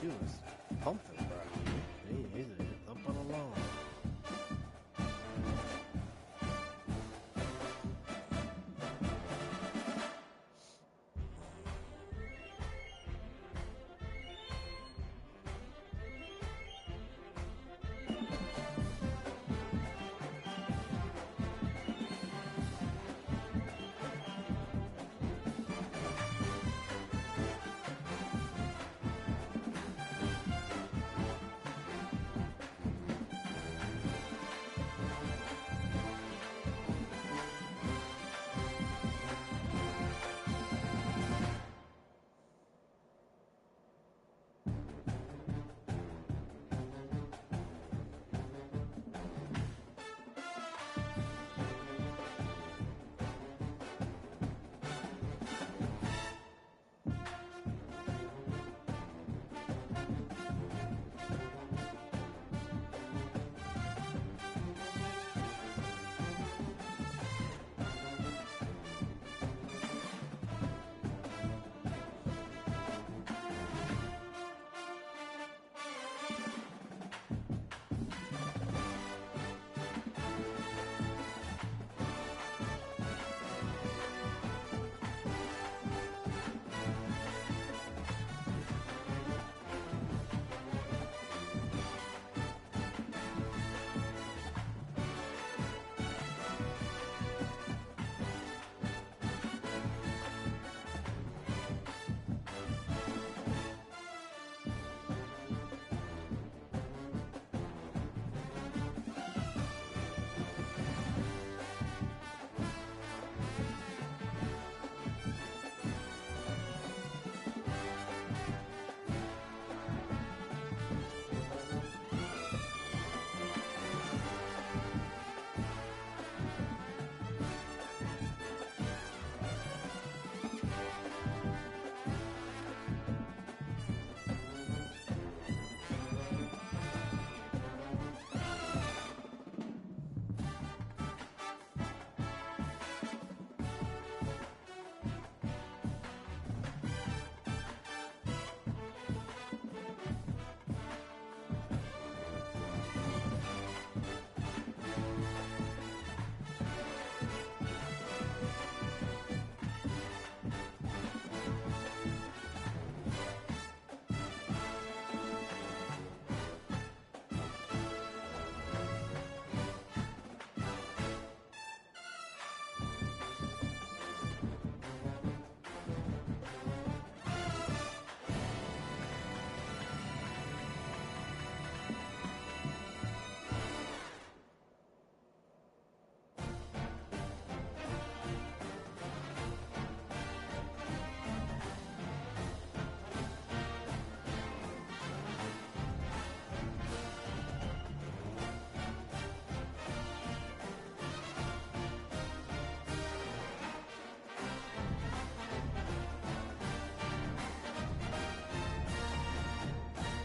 she was pumping, bro. He's up on the lawn.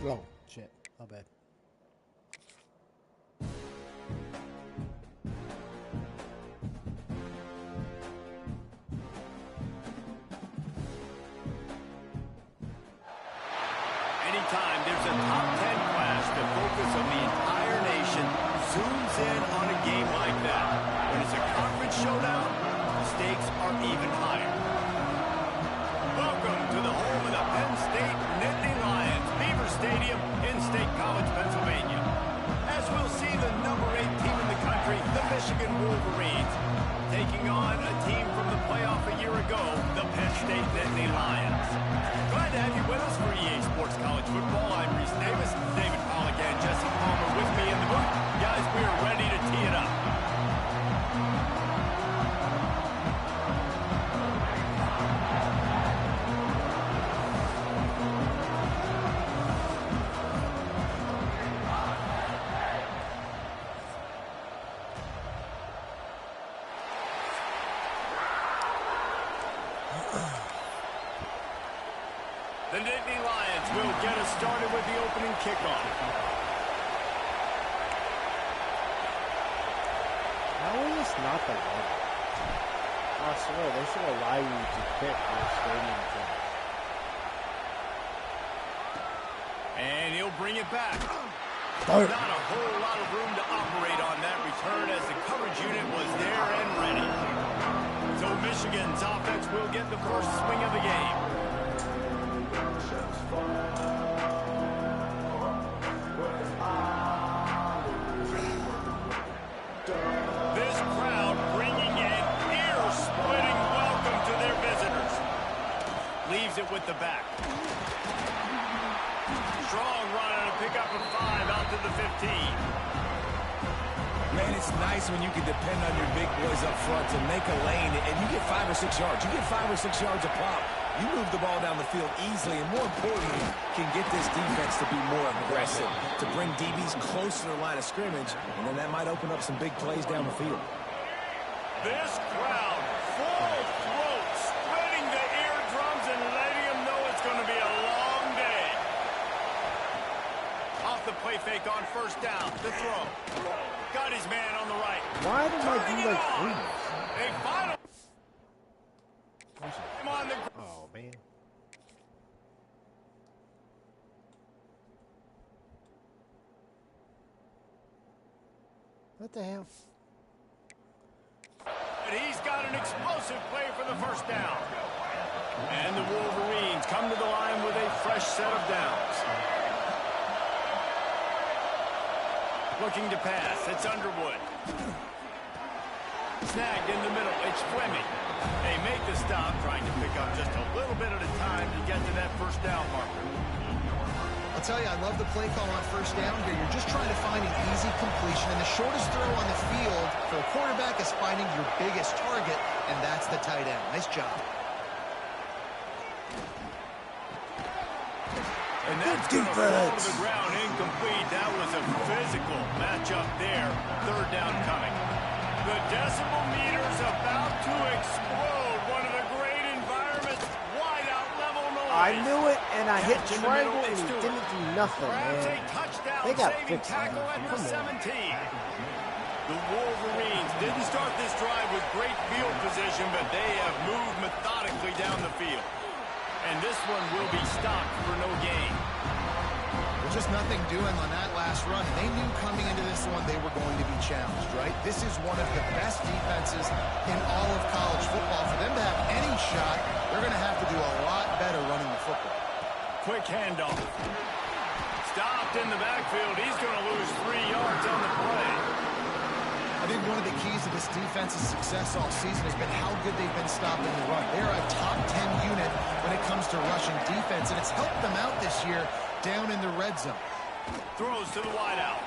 Oh, shit. My bad. Anytime there's a top 10 clash, the focus of the entire nation zooms in on a game like that. When it's a conference showdown, the stakes are even higher. Welcome to the home of the Penn State Nittany Lions, Beaver Stadium in State College, Pennsylvania. As we'll see the number 8 team in the country, the Michigan Wolverines, taking on a team from the playoff a year ago, the Penn State Nittany Lions. Glad to have you with us for EA Sports College Football. I'm Reese Davis, David Pollack and Jesse Palmer with me in the booth. Guys, we are ready to tee it up. The Nittany Lions will get us started with the opening kickoff. How is this not the one? I swear, they should allow you to pick your stadium team. And he'll bring it back. Darn. Not a whole lot of room to operate on that return as the coverage unit was there and ready. So Michigan's offense will get the first swing of the game. This crowd bringing an ear-splitting welcome to their visitors. Leaves it with the back. Strong run on a pickup of 5 out to the 15. Man, it's nice when you can depend on your big boys up front to make a lane, and you get 5 or 6 yards. You get 5 or 6 yards a pop. You move the ball down the field easily, and more importantly, can get this defense to be more aggressive, to bring DBs close to the line of scrimmage, and then that might open up some big plays down the field. This crowd, full throat, splitting the eardrums and letting them know it's going to be a long day. Off the play fake on first down. The throw. Got his man on the right. Why did I do like freeze? A final. Him on the. Oh, man. What the hell? And he's got an explosive play for the first down. And the Wolverines come to the line with a fresh set of downs. Looking to pass. It's Underwood. Snagged in the middle. It's Fleming. They make the stop, trying to pick up just a little bit at a time to get to that first down marker. I'll tell you, I love the play call on first down here. You're just trying to find an easy completion, and the shortest throw on the field for a quarterback is finding your biggest target, and that's the tight end. Nice job. And that's going to fall to the ground incomplete. That was a physical matchup there. Third down coming. The decibel meter's about to explode. One of the great environments. Wide out level noise. I knew it, and I hit triangle, and he didn't do nothing, Grabs a man. touchdown They got saving fixed. tackle at the Come on. 17. The Wolverines didn't start this drive with great field position, but they have moved methodically down the field. And this one will be stopped for no gain. There's just nothing doing on that last run. They knew coming into this one they were going to be challenged, right? This is one of the best defenses in all of college football. For them to have any shot, they're going to have to do a lot better running the football. Quick handoff. Stopped in the backfield. He's going to lose 3 yards on the play. I think one of the keys to this defense's success all season has been how good they've been stopping the run. They're a top 10 unit when it comes to rushing defense, and it's helped them out this year down in the red zone. Throws to the wideout.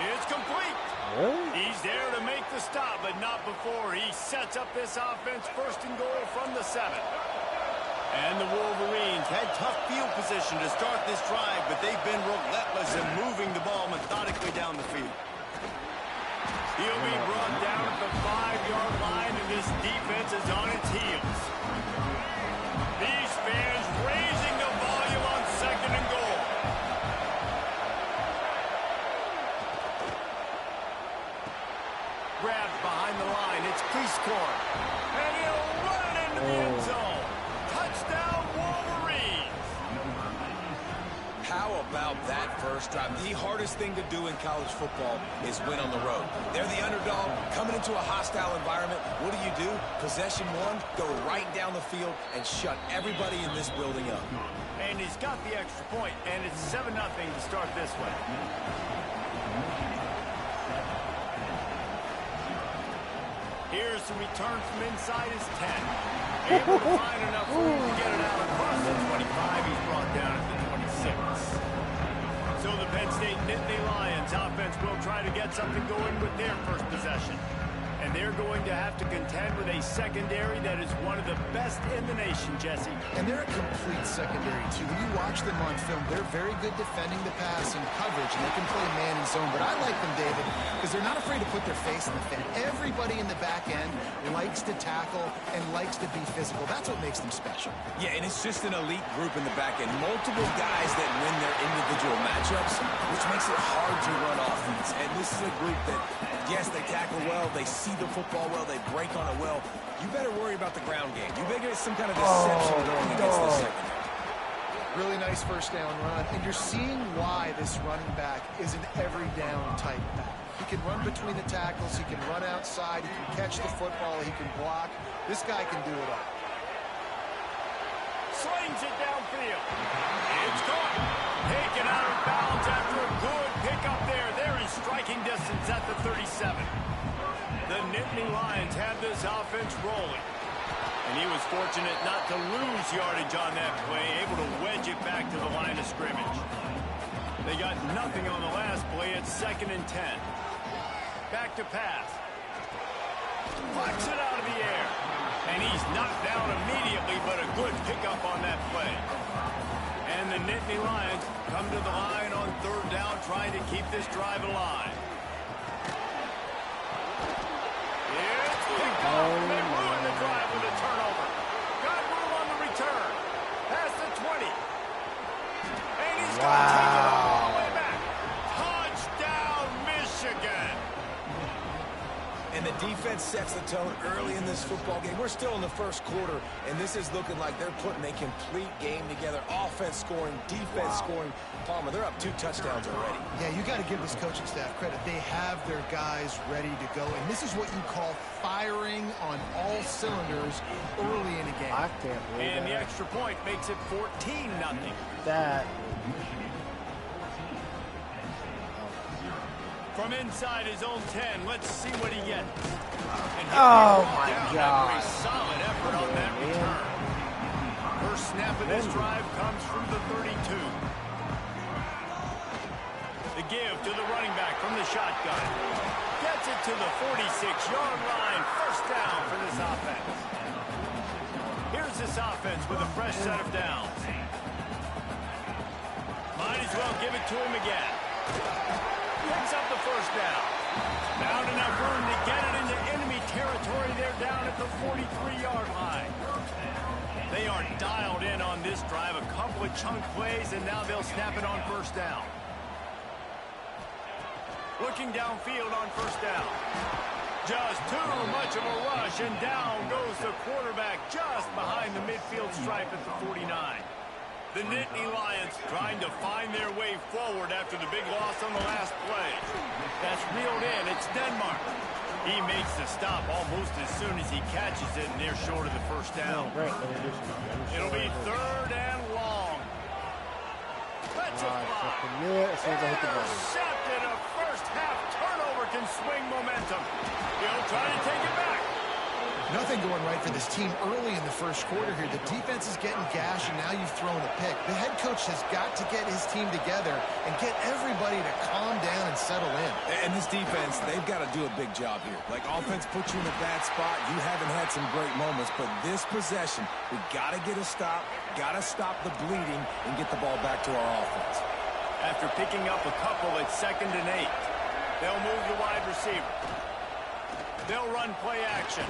It's complete. Really? He's there to make the stop, but not before he sets up this offense first and goal from the 7. And the Wolverines had tough field position to start this drive, but they've been relentless in moving the ball methodically down the field. He'll be brought down at the 5-yard line, and this defense is on its heels. These fans raising the volume on second and goal. Grabbed behind the line. It's Cleescorn. And he'll run it into the end zone. Touchdown, Wolverines. How about that first drive? The hardest thing to do in college football is win on the road. They're the underdog, coming into a hostile environment. What do? Possession one, go right down the field and shut everybody in this building up. And he's got the extra point, and it's 7-0 to start this way. Here's the return from inside his 10. Able to find enough room to get it out across the 25. He's brought down at the 26. So the Penn State Nittany Lions offense will try to get something going with their first possession. And they're going to have to contend with a secondary that is one of the best in the nation, Jesse. And they're a complete secondary, too. When you watch them on film, they're very good defending the pass and coverage, and they can play man and zone. But I like them, David, because they're not afraid to put their face in the fan. Everybody in the back end likes to tackle and likes to be physical. That's what makes them special. Yeah, and it's just an elite group in the back end. Multiple guys that win their individual matchups, which makes it hard to run offense. And this is a group that, yes, they tackle well, they see the football well, they break on it well. You better worry about the ground game. You better get some kind of deception going against the secondary. Really nice first down run, and you're seeing why this running back is an every down type back. He can run between the tackles, he can run outside, he can catch the football, he can block. This guy can do it all. Slings it downfield. It's caught. Taken out of bounds after a good pickup there. They're in striking distance at the 37. The Nittany Lions have this offense rolling. And he was fortunate not to lose yardage on that play, able to wedge it back to the line of scrimmage. They got nothing on the last play. It's 2nd and 10. Back to pass. Flicks it out of the air. And he's knocked down immediately, but a good pickup on that play. And the Nittany Lions come to the line on 3rd down, trying to keep this drive alive. It's picked off. They ruined the drive with a turnover. Got room on the return. Past the 20. And he's going to take it all the way back. Touchdown, Michigan. And the defense sets the tone early in this football game. We're still in the first quarter, and this is looking like they're putting a complete game together. Offense scoring, defense scoring. Palmer, they're up 2 touchdowns already. Yeah, you got to give this coaching staff credit. They have their guys ready to go, and this is what you call firing on all cylinders early in a game. I can't believe And that. the extra point makes it 14-0. That. From inside his own 10, let's see what he gets. And Oh, my down God. after a solid effort on that return. First snap of this drive comes from the 32. The give to the running back from the shotgun. Gets it to the 46-yard line. First down for this offense. Here's this offense with a fresh set of downs. Might as well give it to him again. Picks up the first down. Found enough room to get it into enemy territory. They're down at the 43-yard line. They are dialed in on this drive. A couple of chunk plays, and now they'll snap it on first down. Looking downfield on first down. Just too much of a rush, and down goes the quarterback just behind the midfield stripe at the 49. The Nittany Lions trying to find their way forward after the big loss on the last play. That's reeled in. It's Denmark. He makes the stop almost as soon as he catches it, and they're short of the first down. It'll be 3rd and long. Let's intercepted. A first-half turnover can swing momentum. He'll try to take it back. Nothing going right for this team early in the first quarter here. The defense is getting gashed, and now you've thrown a pick. The head coach has got to get his team together and get everybody to calm down and settle in. And this defense, they've got to do a big job here. Like, offense puts you in a bad spot. You haven't had some great moments, but this possession, we got to get a stop, got to stop the bleeding, and get the ball back to our offense. After picking up a couple at 2nd and 8, they'll move the wide receiver. They'll run play action.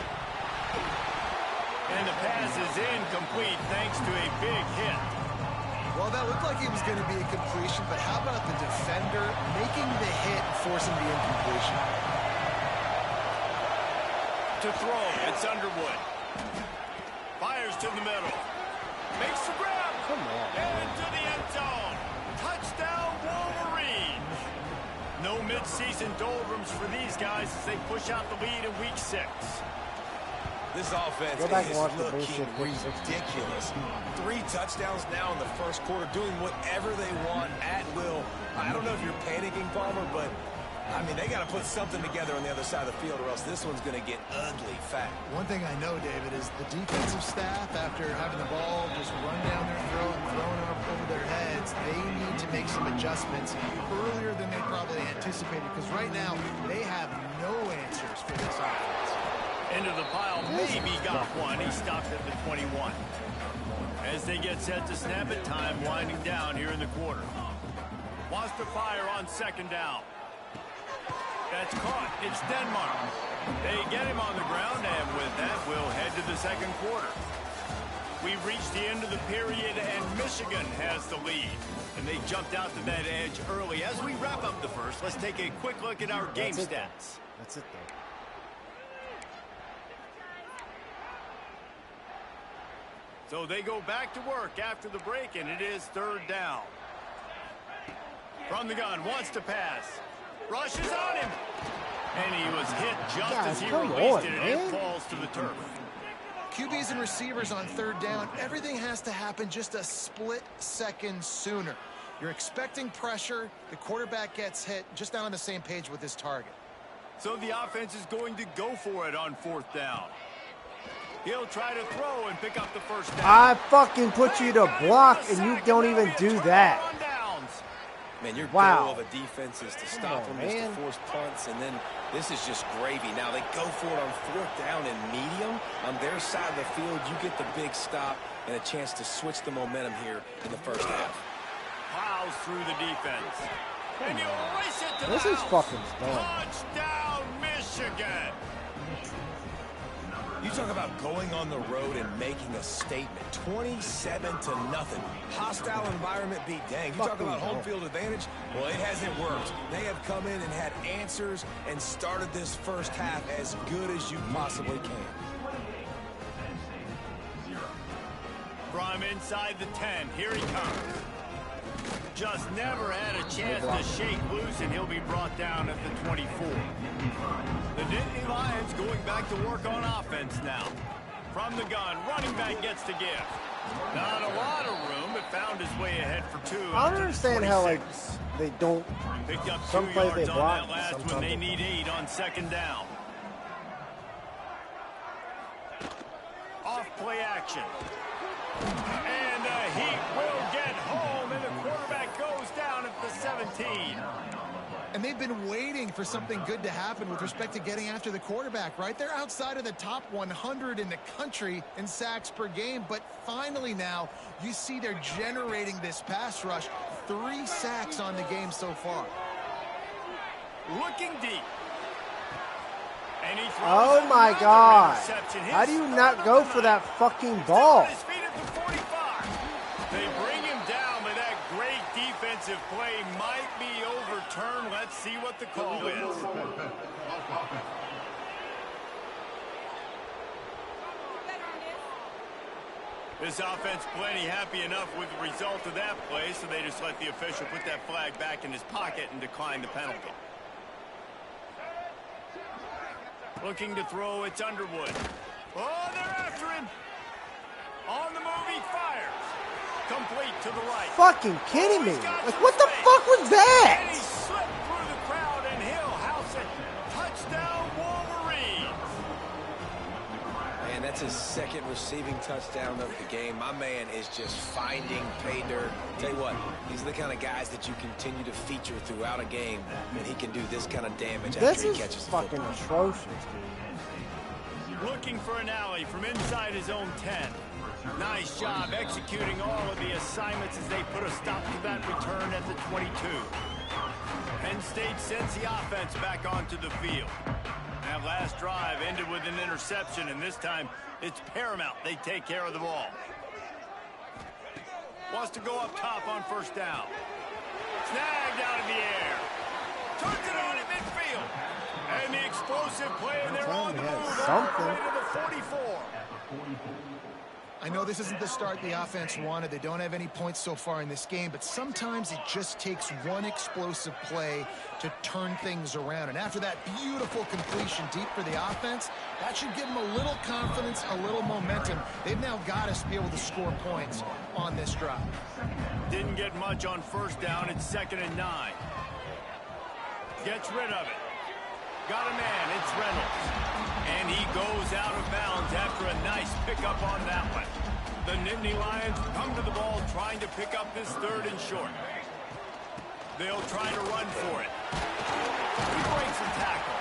And the pass is incomplete thanks to a big hit. Well, that looked like it was going to be a completion, but how about the defender making the hit and forcing the incompletion? To throw, it's Underwood. Fires to the middle. Makes the grab. Come on. Into the end zone. Touchdown, Wolverines. No midseason doldrums for these guys as they push out the lead in Week 6. This offense Go back and is watch the looking bullshit. ridiculous. 3 touchdowns now in the first quarter, doing whatever they want at will. I don't know if you're panicking, Palmer, but, I mean, they got to put something together on the other side of the field, or else this one's going to get ugly fast. One thing I know, David, is the defensive staff, after having the ball just run down their throat and thrown it up over their heads, they need to make some adjustments earlier than they probably anticipated, because right now they have no answers for this offense. Into the pile, maybe got one. He stopped at the 21. As they get set to snap it, time winding down here in the quarter. Wants to fire on 2nd down. That's caught. It's Denmark. They get him on the ground, and with that, we'll head to the 2nd quarter. We've reached the end of the period, and Michigan has the lead. And they jumped out to that edge early. As we wrap up the first, let's take a quick look at our game stats. That's it, though. So they go back to work after the break, and it is 3rd down. From the gun, wants to pass. Rushes on him. And he was hit just as he released it, and it falls to the turf. QBs and receivers on 3rd down, everything has to happen just a split second sooner. You're expecting pressure. The quarterback gets hit, just not on the same page with his target. So the offense is going to go for it on 4th down. He'll try to throw and pick up the 1st down. I fucking put you to block, and you don't even do that. Man, your goal of a defense is to stop them, is to force punts, and then this is just gravy. Now, they go for it on 4th down and medium. On their side of the field, you get the big stop and a chance to switch the momentum here in the 1st half. Plows through the defense. And he'll race it to This is fucking dumb. Touchdown, Michigan! You talk about going on the road and making a statement. 27-0. Hostile environment beat. Dang, you talk about home field advantage? Well, it hasn't worked. They have come in and had answers and started this 1st half as good as you possibly can. From inside the 10, here he comes. Just never had a chance to shake loose, and he'll be brought down at the 24. The Nittany Lions going back to work on offense now. From the gun, running back gets to give. Not a lot of room, but found his way ahead for 2. I don't understand how, like, they don't. Picked up 2 Some plays they yards on block, that last sometimes one. They they need 8 on 2nd down. Off play action. And the Heat will get home, and the quarterback goes down at the 17. And they've been waiting for something good to happen with respect to getting after the quarterback, right? They're outside of the top 100 in the country in sacks per game, but finally now you see they're generating this pass rush. 3 sacks on the game so far. Looking deep. And he throws Oh my God. interception. How do you not go for that fucking ball? His feet at the 45. They bring him down, but that great defensive play might be overturned. Let's see what the call is. This offense plenty happy enough with the result of that play, so they just let the official put that flag back in his pocket and decline the penalty. Looking to throw, it's Underwood. Oh, they're after him. On the move, he fires. Complete to the right. Fucking kidding me. Like, what the fuck was that? And he slipped through the crowd, and he'll house it. Touchdown, Wolverines. Man, that's his 2nd receiving touchdown of the game. My man is just finding pay dirt. Tell you what, these are the kind of guys that you continue to feature throughout a game, and he can do this kind of damage after he catches the fucking football. atrocious, dude. Looking for an alley from inside his own 10. Nice job executing all of the assignments as they put a stop to that return at the 22. Penn State sends the offense back onto the field. That last drive ended with an interception, and this time it's paramount they take care of the ball. Wants to go up top on 1st down. Snagged out of the air. Turns it on at midfield. And the explosive play, and they're on the move all the way to the 44. I know this isn't the start the offense wanted. They don't have any points so far in this game, but sometimes it just takes one explosive play to turn things around. And after that beautiful completion deep for the offense, that should give them a little confidence, a little momentum. They've now got us to be able to score points on this drive. Didn't get much on 1st down. It's 2nd and 9. Gets rid of it. Got a man. It's Reynolds. And he goes out of bounds after a nice pickup on that one. The Nittany Lions come to the ball trying to pick up this 3rd and short. They'll try to run for it. He breaks a tackle.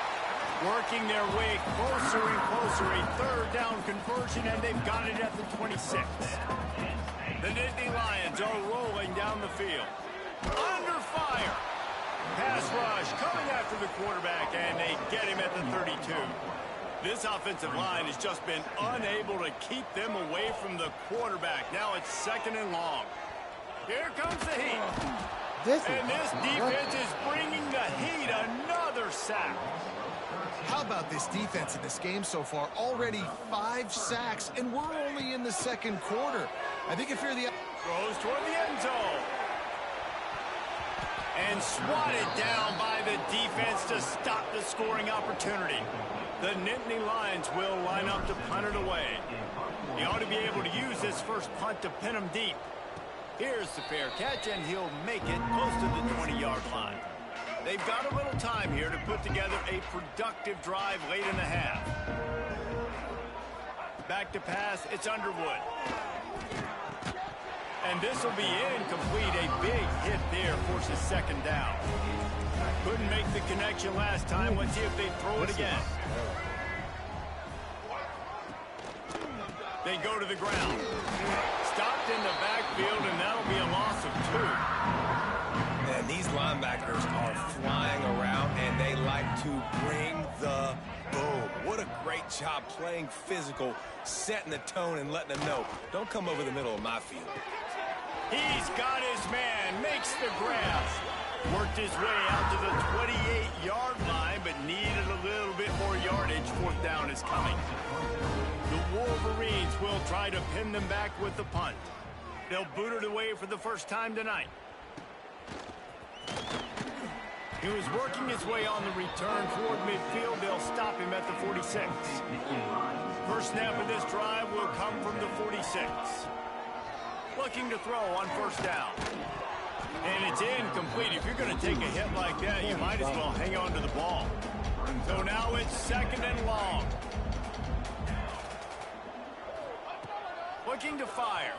Working their way closer and closer. A 3rd down conversion, and they've got it at the 26. The Nittany Lions are rolling down the field. Under fire. Pass rush coming after the quarterback, and they get him at the 32. This offensive line has just been unable to keep them away from the quarterback. Now it's 2nd and long. Here comes the Heat. This defense is bringing the Heat another sack. How about this defense in this game so far? Already 5 sacks, and we're only in the second quarter. I think if you're the... Throws toward the end zone. And swatted down by the defense to stop the scoring opportunity. The Nittany Lions will line up to punt it away. He ought to be able to use this first punt to pin him deep. Here's the fair catch, and he'll make it close to the 20-yard line. They've got a little time here to put together a productive drive late in the half. Back to pass, it's Underwood. And this will be incomplete. A big hit there forces second down. Couldn't make the connection last time. Let's see if they throw it again. They go to the ground. Stopped in the backfield, and that'll be a loss of 2. And these linebackers are flying around, and they like to bring the boom. What a great job playing physical, setting the tone, and letting them know, don't come over the middle of my field. He's got his man, makes the grab. Worked his way out to the 28-yard line, but needed a little bit more yardage. Fourth down is coming. The Wolverines will try to pin them back with the punt. They'll boot it away for the first time tonight. He was working his way on the return toward midfield. They'll stop him at the 46. First snap of this drive will come from the 46. Looking to throw on first down. And it's incomplete. If you're going to take a hit like that, you might as well hang on to the ball. So now it's second and long. Looking to fire.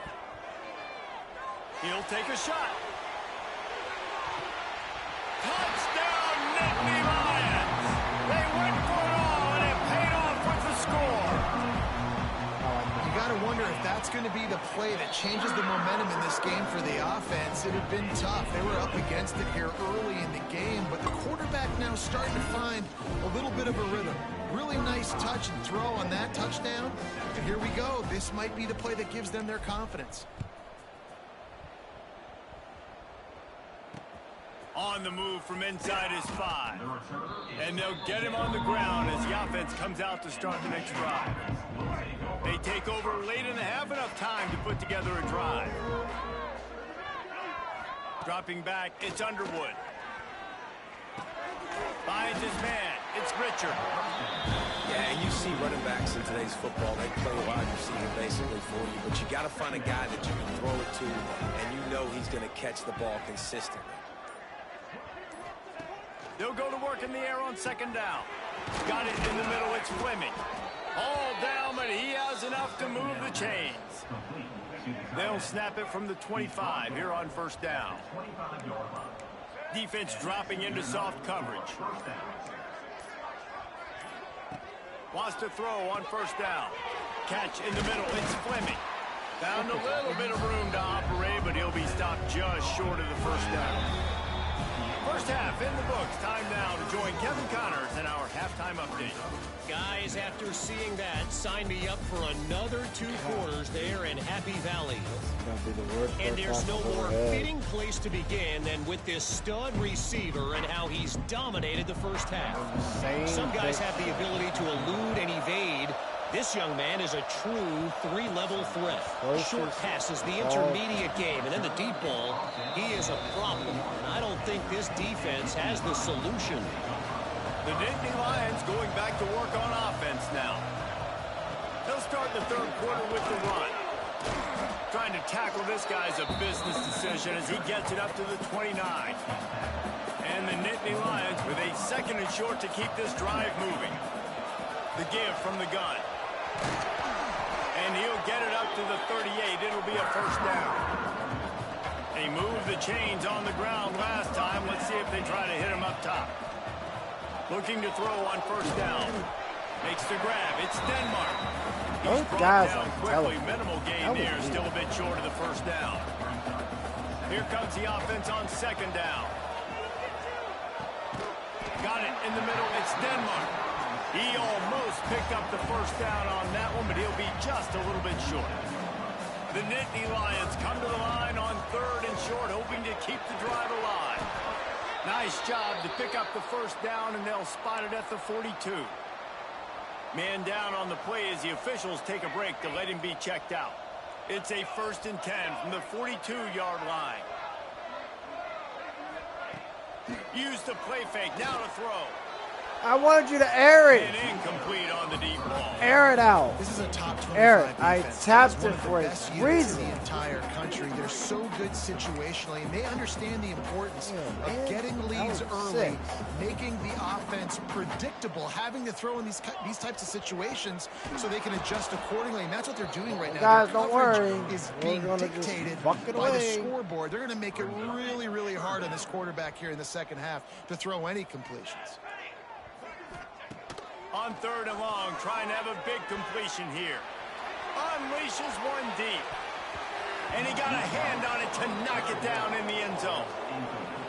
He'll take a shot. Touchdown, Nittany Lions! They went for it all, and it paid off with the score. You got to wonder if that's going to be the play that changes the momentum in this game for the offense. It had been tough. They were up against it here early in the game, but the quarterback now starting to find a little bit of a rhythm. Really nice touch and throw on that touchdown. And here we go. This might be the play that gives them their confidence. On the move from inside his 5. And they'll get him on the ground as the offense comes out to start the next drive. They take over late in the half, enough time to put together a drive. Dropping back, it's Underwood. Finds his man, it's Richard. Yeah, and you see running backs in today's football, they play wide receiver basically for you, but you got to find a guy that you can throw it to, and you know he's going to catch the ball consistently. They'll go to work in the air on second down. Got it in the middle, it's Fleming. All down, but he has enough to move the chains. They'll snap it from the 25 here on first down. Defense dropping into soft coverage. Wants to throw on first down. Catch in the middle, it's Fleming. Found a little bit of room to operate, but he'll be stopped just short of the first down. First half in the books. Time now to join Kevin Connors in our halftime update. Guys, after seeing that, sign me up for another 2 quarters there in Happy Valley. And there's no more fitting place to begin than with this stud receiver and how he's dominated the first half. Some guys have the ability to elude and evade. This young man is a true 3-level threat. Short passes, the intermediate game, and then the deep ball. He is a problem, and I don't think this defense has the solution. The Nittany Lions going back to work on offense now. They'll start the third quarter with the run. Trying to tackle this guy's a business decision as he gets it up to the 29. And the Nittany Lions with a second and short to keep this drive moving. The give from the gun. And he'll get it up to the 38. It'll be a first down. They moved the chains on the ground last time. Let's see if they try to hit him up top. Looking to throw on first down. Makes the grab. It's Denmark. Those guys are quickly. Minimal gain there. Still a bit short of the first down. Here comes the offense on second down. Got it in the middle. It's Denmark. He almost picked up the first down on that one, but he'll be just a little bit short. The Nittany Lions come to the line on third and short, hoping to keep the drive alive. Nice job to pick up the first down, and they'll spot it at the 42. Man down on the play as the officials take a break to let him be checked out. It's a 1st and 10 from the 42-yard line. Use the play fake, now to throw. I wanted you to air it. And incomplete on the deep ball. Air it out. This is a top 25 Air it. defense. I tapped One it of the for a best units reason. in the entire country. They're so good situationally, and they understand the importance of getting leads early, making the offense predictable, having to throw in these types of situations so they can adjust accordingly. And that's what they're doing right now. Guys, Their don't coverage worry. is We're being gonna dictated just buck it by the away. scoreboard. They're going to make it really, really hard on this quarterback here in the second half to throw any completions. On 3rd and long, trying to have a big completion here. Unleashes one deep. And he got a hand on it to knock it down in the end zone.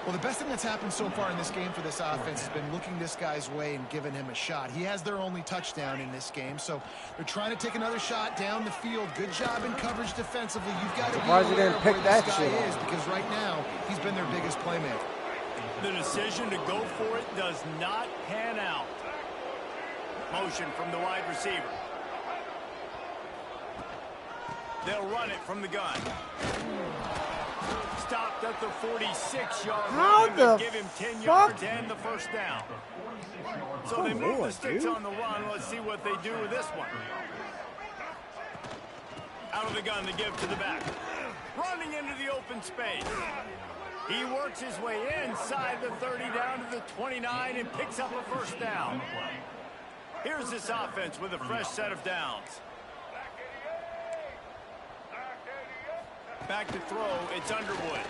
Well, the best thing that's happened so far in this game for this offense has been looking this guy's way and giving him a shot. He has their only touchdown in this game, so they're trying to take another shot down the field. Good job in coverage defensively. You've got to be aware of where this guy is, because right now he's been their biggest playmaker. The decision to go for it does not pan out. Motion from the wide receiver. They'll run it from the gun. Stopped at the 46-yard line, but give him 10 yards and the first down. So they move the sticks on the run. Let's see what they do with this one. Out of the gun to give to the back. Running into the open space. He works his way inside the 30 down to the 29 and picks up a first down. Here's this offense with a fresh set of downs. Back to throw, it's Underwood.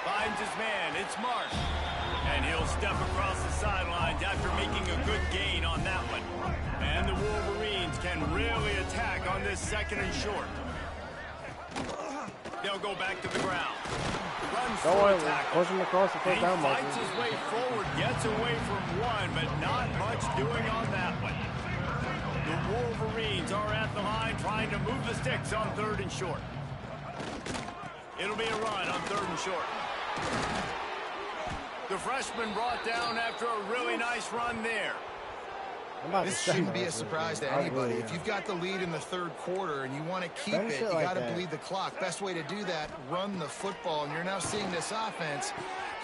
Finds his man, it's Marsh. And he'll step across the sidelines after making a good gain on that one. And the Wolverines can really attack on this 2nd and short. They'll go back to the ground. Runs through a tackle. Push him across the first down marker. Fights his way forward, gets away from one, but not much doing on that one. The Wolverines are at the line trying to move the sticks on 3rd and short. It'll be a run on 3rd and short. The freshman brought down after a really nice run there. This shouldn't be a surprise to anybody. If you've got the lead in the 3rd quarter and you want to keep it, you got to bleed the clock. Best way to do that, run the football. And you're now seeing this offense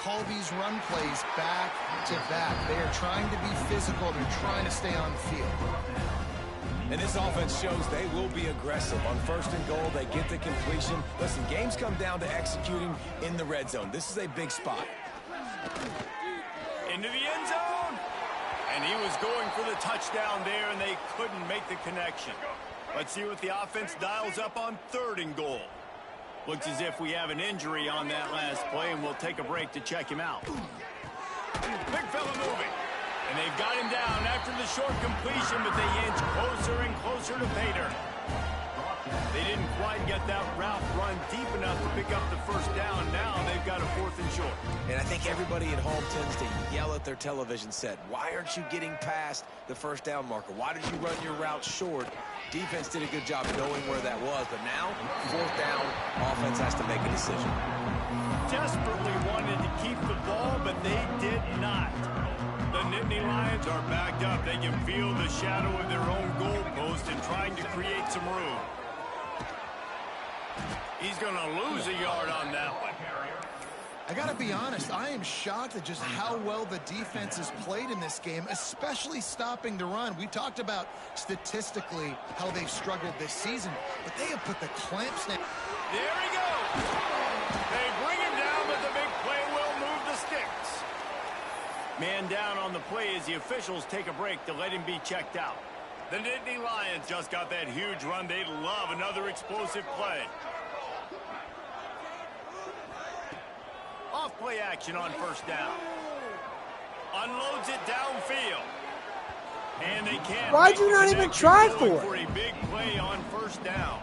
call these run plays back to back. They are trying to be physical. They're trying to stay on the field. And this offense shows they will be aggressive. On 1st and goal, they get the completion. Listen, games come down to executing in the red zone. This is a big spot. Into the end zone. And he was going for the touchdown there, and they couldn't make the connection. Let's see what the offense dials up on 3rd and goal. Looks as if we have an injury on that last play, and we'll take a break to check him out. Big fella moving. And they've got him down after the short completion, but they inch closer and closer to pay dirt. They didn't quite get that route run deep enough to pick up the first down. Now they've got a 4th and short. And I think everybody at home tends to yell at their television set. Why aren't you getting past the first down marker? Why did you run your route short? Defense did a good job knowing where that was, but now, 4th down, offense has to make a decision. Desperately wanted to keep the ball, but they did not. The Nittany Lions are backed up. They can feel the shadow of their own goalpost and trying to create some room. He's going to lose a yard on that one. I got to be honest, I am shocked at just how well the defense has played in this game, especially stopping the run. We talked about statistically how they've struggled this season, but they have put the clamps down. There he goes. They bring him down, but the big play will move the sticks. Man down on the play as the officials take a break to let him be checked out. The Nittany Lions just got that huge run. They love another explosive play. Off play action on 1st down. Unloads it downfield. And they can't. Why'd you not even try for it? For a big play on 1st down.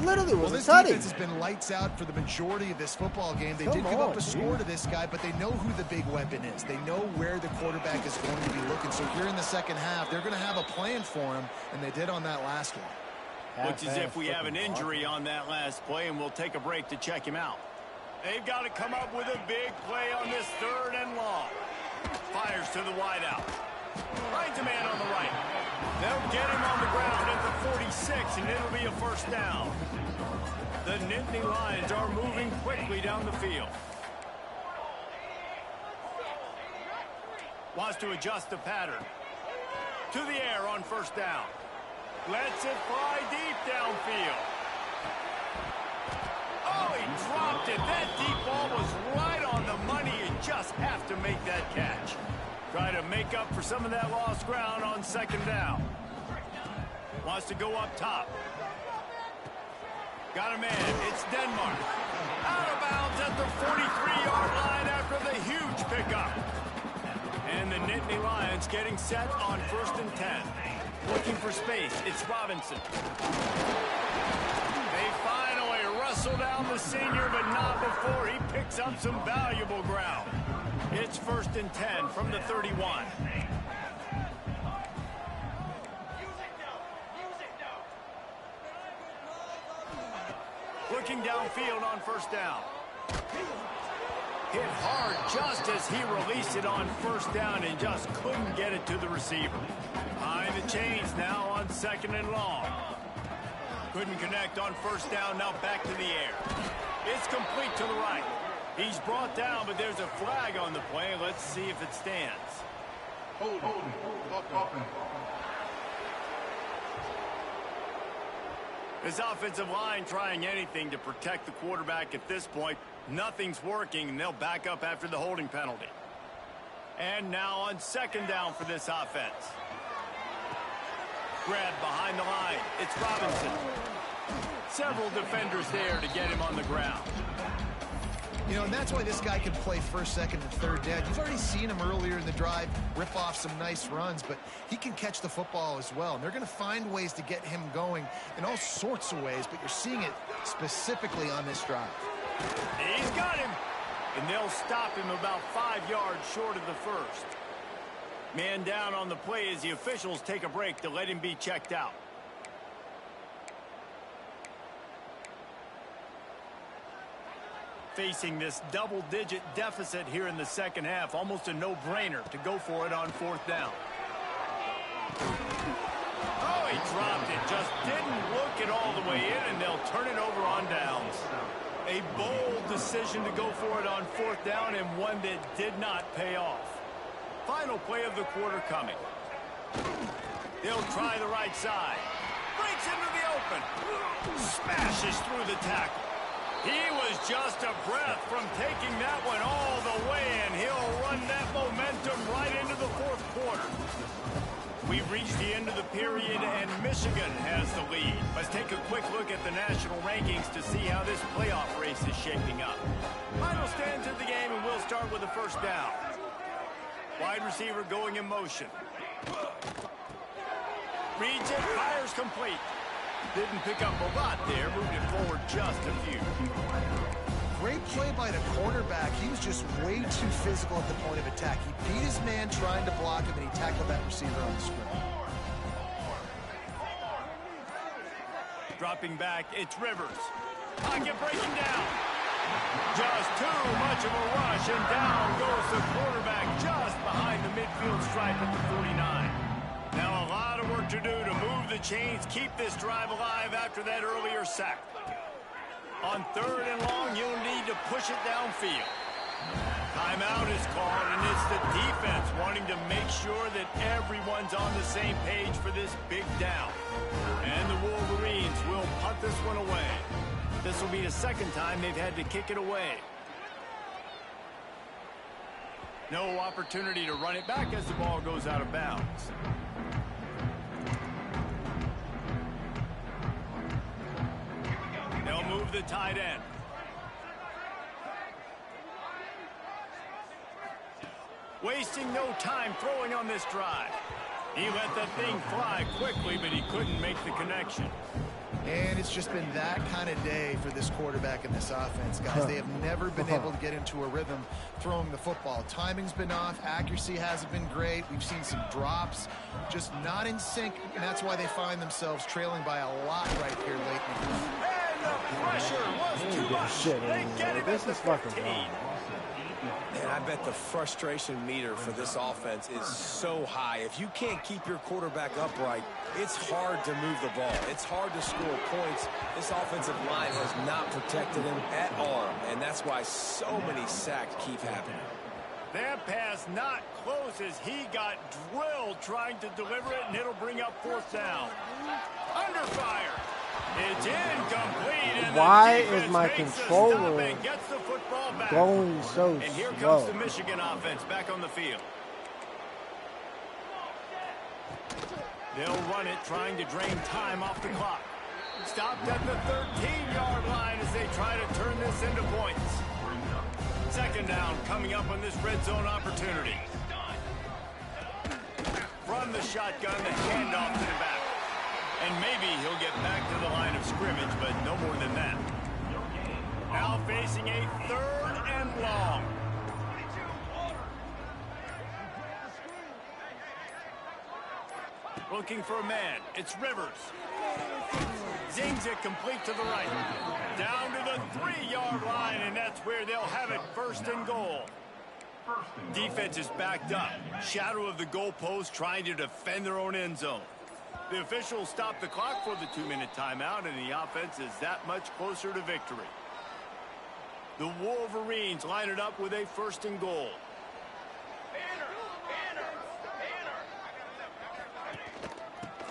Literally was this a tutty. defense has been lights out for the majority of this football game. They did give up a score to this guy, but they know who the big weapon is. They know where the quarterback is going to be looking. So here in the second half, they're going to have a plan for him, and they did on that last one. Looks as if we have an injury on that last play, and we'll take a break to check him out. They've got to come up with a big play on this 3rd and long. Fires to the wideout. Finds a man on the right. They'll get him on the ground at the 46, and it'll be a first down. The Nittany Lions are moving quickly down the field. Wants to adjust the pattern. To the air on first down. Lets it fly deep downfield. Oh, he dropped it. That deep ball was right on the money. You just have to make that catch. Try to make up for some of that lost ground on 2nd down. Wants to go up top. Got a man. It's Denmark. Out of bounds at the 43-yard line after the huge pickup. And the Nittany Lions getting set on 1st and 10. Looking for space. It's Robinson. They finally wrestle down the senior, but not before he picks up some valuable ground. It's 1st and 10 from the 31. Looking downfield on 1st down. Hit hard just as he released it on 1st down and just couldn't get it to the receiver. Behind the chains now on 2nd and long. Couldn't connect on 1st down, now back to the air. It's complete to the right. He's brought down, but there's a flag on the play. Let's see if it stands. Hold. This offensive line trying anything to protect the quarterback at this point. Nothing's working, and they'll back up after the holding penalty. And now on 2nd down for this offense. Grabbed behind the line. It's Robinson. Several defenders there to get him on the ground. You know, and that's why this guy can play 1st, 2nd, and 3rd down. You've already seen him earlier in the drive rip off some nice runs, but he can catch the football as well. And they're going to find ways to get him going in all sorts of ways, but you're seeing it specifically on this drive. He's got him. And they'll stop him about 5 yards short of the 1st. Man down on the play as the officials take a break to let him be checked out. Facing this double-digit deficit here in the 2nd half, almost a no-brainer to go for it on 4th down. Oh, he dropped it. Just didn't look it all the way in, and they'll turn it over on downs. A bold decision to go for it on 4th down, and one that did not pay off. Final play of the quarter coming. They'll try the right side. Breaks into the open. Smashes through the tackle. He was just a breath from taking that one all the way, and he'll run that momentum right into the 4th quarter. We've reached the end of the period, and Michigan has the lead. Let's take a quick look at the national rankings to see how this playoff race is shaping up. Final stands of the game, and we'll start with the 1st down. Wide receiver going in motion. Reads it, fires complete. Didn't pick up a lot there, moved it forward just a few. Great play by the cornerback. He was just way too physical at the point of attack. He beat his man trying to block him, and he tackled that receiver on the screen. Dropping back, it's Rivers. Pocket breaking down. Just too much of a rush, and down goes the quarterback just behind the midfield stripe at the 49. Now a lot of work to do to move the chains, keep this drive alive after that earlier sack. On 3rd and long, you'll need to push it downfield. Timeout is called, and it's the defense wanting to make sure that everyone's on the same page for this big down. And the Wolverines will punt this one away. This will be the 2nd time they've had to kick it away. No opportunity to run it back as the ball goes out of bounds. They'll move the tight end. Wasting no time throwing on this drive. He let that thing fly quickly, but he couldn't make the connection. And it's just been that kind of day for this quarterback and this offense, guys. They have never been able to get into a rhythm throwing the football. Timing's been off. Accuracy hasn't been great. We've seen some drops, just not in sync, and that's why they find themselves trailing by a lot right here late in the game. And pressure was too much. Shit, They get him this at the is fucking 15. wrong. And I bet the frustration meter for this offense is so high. If you can't keep your quarterback upright, it's hard to move the ball. It's hard to score points. This offensive line has not protected him at all, and that's why so many sacks keep happening. That pass not close as he got drilled trying to deliver it, and it'll bring up fourth down. Under fire. It's incomplete. And why is my controller gets the football back. going so And here slow? comes the Michigan offense back on the field. They'll run it, trying to drain time off the clock. Stopped at the 13-yard line as they try to turn this into points. Second down coming up on this red zone opportunity. From the shotgun, the handoff to the back. And maybe he'll get back to the line of scrimmage, but no more than that. Now facing a third and long. Looking for a man. It's Rivers. Zings it complete to the right. Down to the 3-yard line, and that's where they'll have it, first and goal. Defense is backed up. Shadow of the goalpost, trying to defend their own end zone. The officials stop the clock for the 2-minute timeout, and the offense is that much closer to victory. The Wolverines line it up with a first and goal.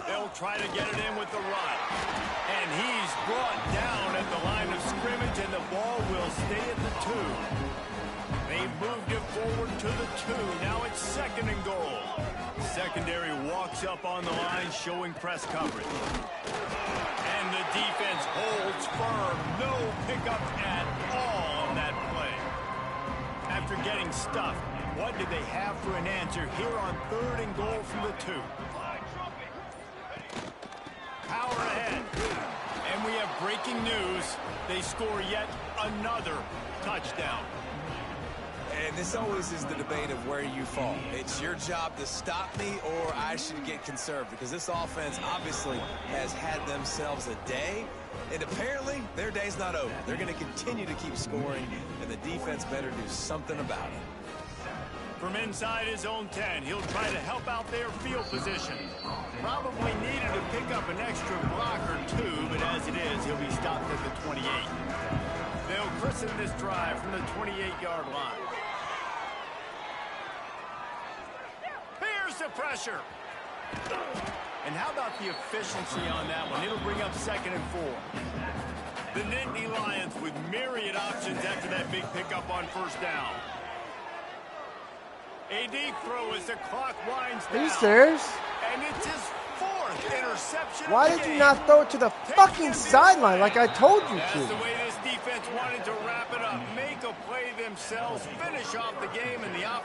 They'll try to get it in with the run. And he's brought down at the line of scrimmage, and the ball will stay at the 2. They moved it forward to the 2. Now it's second and goal. Secondary walks up on the line, showing press coverage. And the defense holds firm. No pickup at all on that play. After getting stuffed, what did they have for an answer here on third and goal from the 2? Power ahead. And we have breaking news. They score yet another touchdown. And this always is the debate of where you fall. It's your job to stop me, or I should get conserved, because this offense obviously has had themselves a day, and apparently their day's not over. They're going to continue to keep scoring, and the defense better do something about it. From inside his own 10, he'll try to help out their field position. Probably needed to pick up an extra block or 2, but as it is, he'll be stopped at the 28. They'll christen this drive from the 28-yard line. Here's the pressure. And how about the efficiency on that one? It'll bring up second and 4. The Nittany Lions with myriad options after that big pickup on first down. A deep throw as the clock winds down. Are you serious? And it's his 4th interception. Why did you not throw it to the fucking sideline like I told you That's to? the way this defense wanted to wrap it up. Make a play themselves, finish off the game, and the offense